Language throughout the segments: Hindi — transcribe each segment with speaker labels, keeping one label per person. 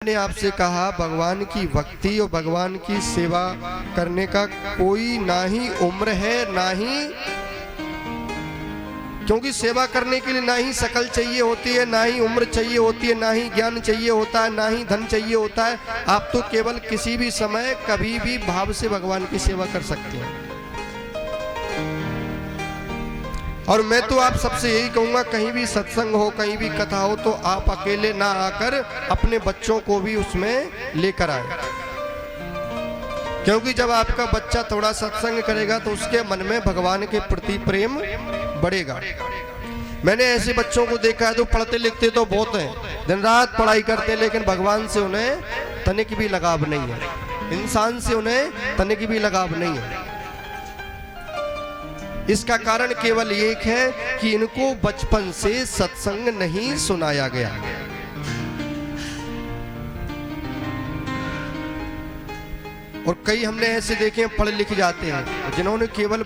Speaker 1: मैंने आपसे कहा भगवान की भक्ति और भगवान की सेवा करने का कोई ना ही उम्र है ना ही, क्योंकि सेवा करने के लिए ना ही शकल चाहिए होती है, ना ही उम्र चाहिए होती है, ना ही ज्ञान चाहिए होता है, ना ही धन चाहिए होता है। आप तो केवल किसी भी समय कभी भी भाव से भगवान की सेवा कर सकते हैं। और मैं तो आप सबसे यही कहूंगा, कहीं भी सत्संग हो, कहीं भी कथा हो, तो आप अकेले ना आकर अपने बच्चों को भी उसमें लेकर आए, क्योंकि जब आपका बच्चा थोड़ा सत्संग करेगा तो उसके मन में भगवान के प्रति प्रेम बढ़ेगा। मैंने ऐसे बच्चों को देखा है जो पढ़ते लिखते तो बहुत हैं, दिन रात पढ़ाई करते, लेकिन भगवान से उन्हें तनिक भी लगाव नहीं है, इंसान से उन्हें तनिक भी लगाव नहीं है। इसका कारण केवल एक है कि इनको बचपन से सत्संग नहीं सुनाया गया। और कई हमने ऐसे देखे पढ़ लिख जाते हैं जिन्होंने केवल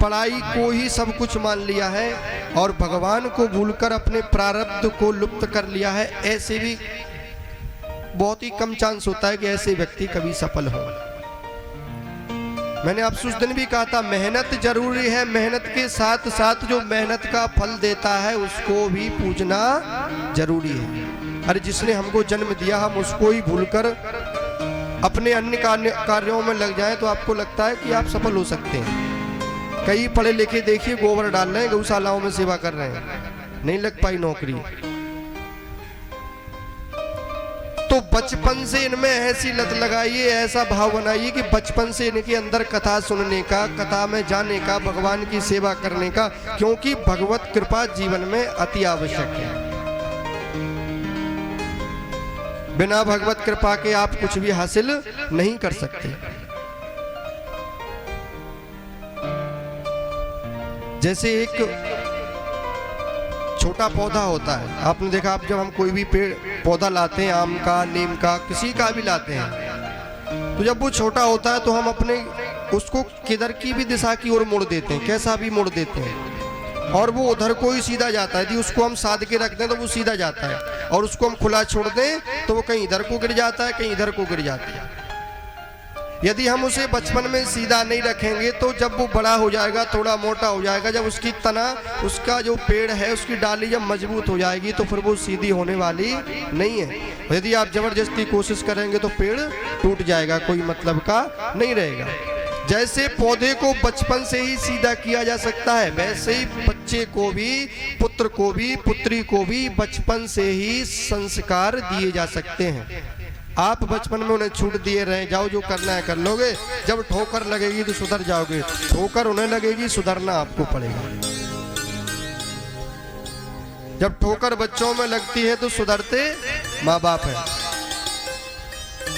Speaker 1: पढ़ाई को ही सब कुछ मान लिया है और भगवान को भूलकर अपने प्रारब्ध को लुप्त कर लिया है। ऐसे भी बहुत ही कम चांस होता है कि ऐसे व्यक्ति कभी सफल हो। मैंने आपसे उस दिन भी कहा था, मेहनत जरूरी है, मेहनत के साथ साथ जो मेहनत का फल देता है उसको भी पूजना जरूरी है। अरे जिसने हमको जन्म दिया, हम उसको ही भूलकर अपने अन्य कार्यों में लग जाएं तो आपको लगता है कि आप सफल हो सकते हैं। कई पढ़े लिखे देखिए गोबर डाल रहे हैं, गौशालाओं में सेवा कर रहे हैं, नहीं लग पाई नौकरी। तो बचपन से इनमें ऐसी लत लगाइए, ऐसा भाव बनाइए कि बचपन से इनके अंदर कथा सुनने का, कथा में जाने का, भगवान की सेवा करने का, क्योंकि भगवत कृपा जीवन में अति आवश्यक है। बिना भगवत कृपा के आप कुछ भी हासिल नहीं कर सकते। जैसे एक छोटा पौधा होता है, आपने देखा, आप जब हम कोई भी पेड़ पौधा लाते हैं, आम का, नीम का, किसी का भी लाते हैं, तो जब वो छोटा होता है तो हम अपने उसको किधर की भी दिशा की ओर मोड़ देते हैं, कैसा भी मोड़ देते हैं, और वो उधर को ही सीधा जाता है। यदि उसको हम साध के रखते हैं तो वो सीधा जाता है, और उसको हम खुला छोड़ दें तो वो कहीं इधर को गिर जाता है, कहीं इधर को गिर जाता है। यदि हम उसे बचपन में सीधा नहीं रखेंगे तो जब वो बड़ा हो जाएगा, थोड़ा मोटा हो जाएगा, जब उसकी तना, उसका जो पेड़ है, उसकी डाली जब मजबूत हो जाएगी तो फिर वो सीधी होने वाली नहीं है। यदि आप जबरदस्ती कोशिश करेंगे तो पेड़ टूट जाएगा, कोई मतलब का नहीं रहेगा। जैसे पौधे को बचपन से ही सीधा किया जा सकता है, वैसे ही बच्चे को भी, पुत्र को भी, पुत्री को भी बचपन से ही संस्कार दिए जा सकते हैं। आप बचपन में उन्हें छूट दिए रहे, जाओ जो करना है कर लोगे, जब ठोकर लगेगी तो सुधर जाओगे, ठोकर उन्हें लगेगी, सुधरना आपको पड़ेगा। जब ठोकर बच्चों में लगती है तो सुधरते माँ बाप हैं।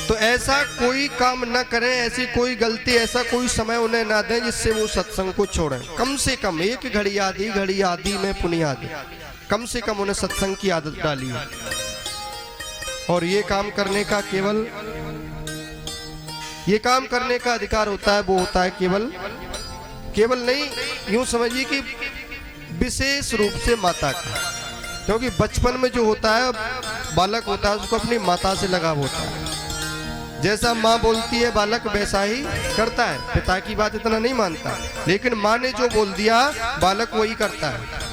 Speaker 1: तो ऐसा कोई काम न करें, ऐसी कोई गलती, ऐसा कोई समय उन्हें ना दें जिससे वो सत्संग को छोड़ें। कम से कम एक घड़ी आदि में पुनियाद, कम से कम उन्हें सत्संग की आदत डाली है। और ये काम करने का ये काम करने का अधिकार होता है, वो होता है केवल नहीं, यूं समझिए कि विशेष रूप से माता का। क्योंकि बचपन में जो होता है, बालक होता है, उसको अपनी माता से लगाव होता है। जैसा माँ बोलती है बालक वैसा ही करता है, पिता की बात इतना नहीं मानता, लेकिन माँ ने जो बोल दिया बालक वही करता है।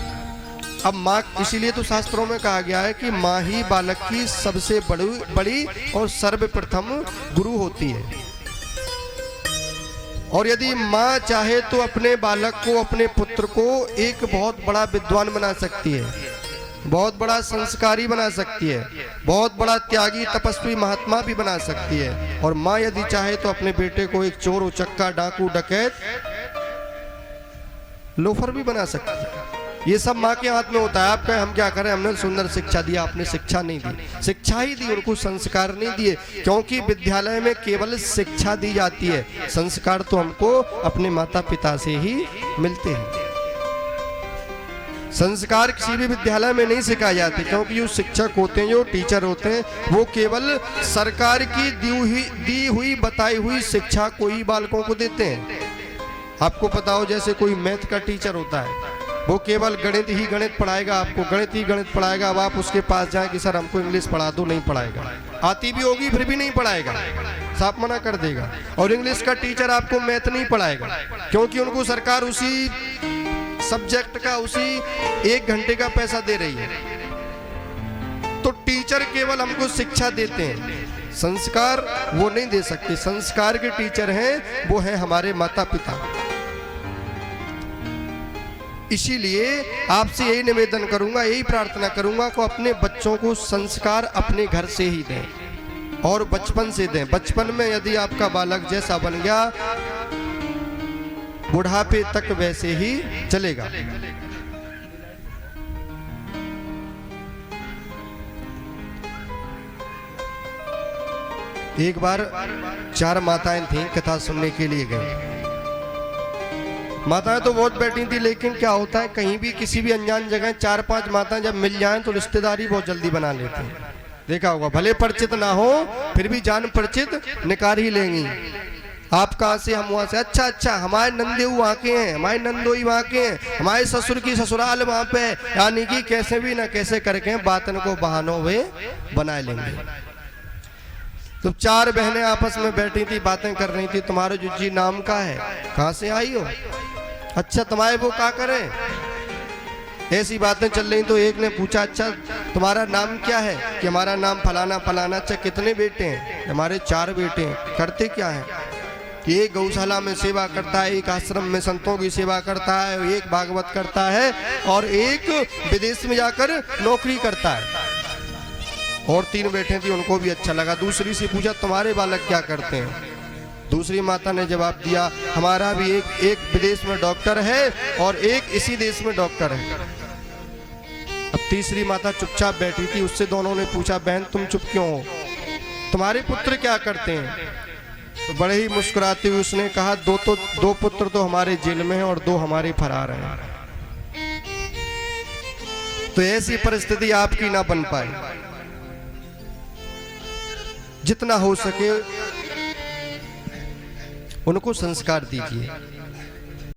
Speaker 1: अब माँ, इसीलिए तो शास्त्रों में कहा गया है कि माँ ही बालक की सबसे बड़ी और सर्वप्रथम गुरु होती है। और यदि माँ चाहे तो अपने बालक को, अपने पुत्र को एक बहुत बड़ा विद्वान बना सकती है, बहुत बड़ा संस्कारी बना सकती है, बहुत बड़ा त्यागी तपस्वी महात्मा भी बना सकती है। और माँ यदि चाहे तो अपने बेटे को एक चोर, उचक्का, डाकू, डकैत, लोफर भी बना सकती है। ये सब माँ के हाथ में होता है। आप कहें हम क्या करें, हमने सुंदर शिक्षा दिया, आपने शिक्षा नहीं दी। शिक्षा ही दी, उनको संस्कार नहीं दिए, क्योंकि विद्यालय में केवल शिक्षा दी जाती है, संस्कार तो हमको अपने माता पिता से ही मिलते हैं। संस्कार किसी भी विद्यालय में नहीं सिखाए जाते, क्योंकि जो शिक्षक होते हैं, जो टीचर होते हैं, वो केवल सरकार की दी हुई बताई हुई शिक्षा को ही बालकों को देते हैं। आपको पता हो, जैसे कोई मैथ का टीचर होता है, वो केवल गणित ही गणित पढ़ाएगा आपको, गणित ही गणित पढ़ाएगा। अब आप उसके पास जाएं कि सर हमको इंग्लिश पढ़ा दो, नहीं पढ़ाएगा। आती भी होगी फिर भी नहीं पढ़ाएगा, साफ मना कर देगा। और इंग्लिश का टीचर आपको मैथ नहीं पढ़ाएगा, क्योंकि उनको सरकार उसी सब्जेक्ट का उसी 1 घंटे का पैसा दे रही है। तो टीचर केवल हमको शिक्षा देते हैं, संस्कार वो नहीं दे सकते। संस्कार के टीचर हैं वो हैं हमारे माता पिता। इसीलिए आपसे यही निवेदन करूंगा, यही प्रार्थना करूंगा कि अपने बच्चों को संस्कार अपने घर से ही दें और बचपन से दें। बचपन में यदि आपका बालक जैसा बन गया, बुढ़ापे तक वैसे ही चलेगा। एक बार 4 माताएं थीं, कथा सुनने के लिए गई। माताएं तो बहुत बैठी थी, लेकिन क्या होता है कहीं भी किसी भी अनजान जगह 4-5 माताएं जब मिल जाएं तो रिश्तेदारी बहुत जल्दी बना लेती हैं। देखा होगा, भले परिचित ना हो फिर भी जान परिचित निकाल ही लेंगी। आप कहाँ से, हम वहां से। अच्छा हमारे नंदेऊ वहाँ के हैं, हमारे नंदोई वहाँ के हैं, हमारे ससुर की ससुराल वहाँ पे, यानी कि कैसे भी ना कैसे करके बातन को बहानों वे बना लेंगे। तो 4 बहनें आपस में बैठी थी, बातें कर रही थी। तुम्हारा जुज्जी नाम का है, कहाँ से आई हो? अच्छा तुम्हारे वो क्या करें? ऐसी बातें चल रही। तो एक ने पूछा, अच्छा तुम्हारा नाम क्या है? कि हमारा नाम फलाना फलाना। अच्छा कितने बेटे हैं? हमारे 4 बेटे हैं। करते क्या है? कि एक गौशाला में सेवा करता है, एक आश्रम में संतों की सेवा करता है, एक भागवत करता है और एक विदेश में जाकर नौकरी करता है। और 3 बेटे थी, उनको भी अच्छा लगा। दूसरी से पूछा, तुम्हारे बालक क्या करते हैं? दूसरी माता ने जवाब दिया, हमारा भी एक विदेश में डॉक्टर है और एक इसी देश में डॉक्टर है। अब तीसरी माता चुपचाप बैठी थी, उससे दोनों ने पूछा, बहन तुम चुप क्यों हो? तुम्हारे पुत्र क्या करते हैं? तो बड़े ही मुस्कुराते हुए उसने कहा, 2 पुत्र तो हमारे जेल में हैं और 2 हमारे फरार हैं। तो ऐसी परिस्थिति आपकी ना बन पाए। जितना हो सके उनको संस्कार दीजिए।